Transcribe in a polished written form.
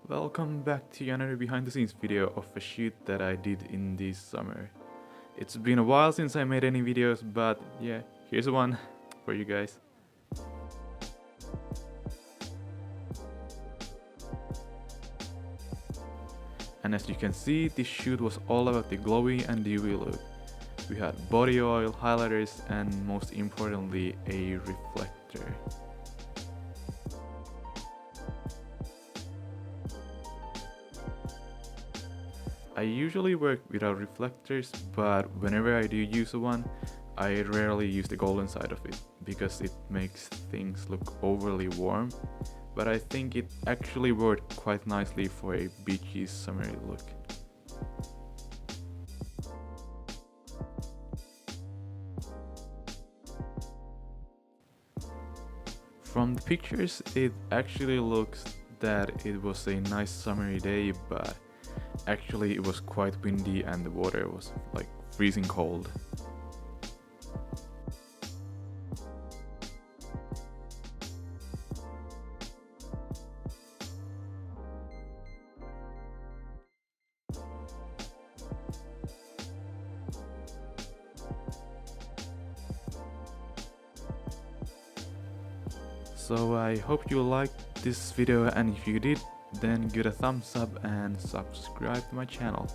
Welcome back to another behind the scenes video of a shoot that I did in this summer. It's been a while since I made any videos, but yeah, here's one for you guys. And as you can see, this shoot was all about the glowy and UV look. We had body oil, highlighters, and most importantly, a reflector. I usually work without reflectors, but whenever I do use one, I rarely use the golden side of it because it makes things look overly warm, but I think it actually worked quite nicely for a beachy summery look. From the pictures, it actually looks that it was a nice summery day, but actually it was quite windy and the water was like freezing cold. So I hope you liked this video, and if you did, then give it a thumbs up and subscribe to my channel.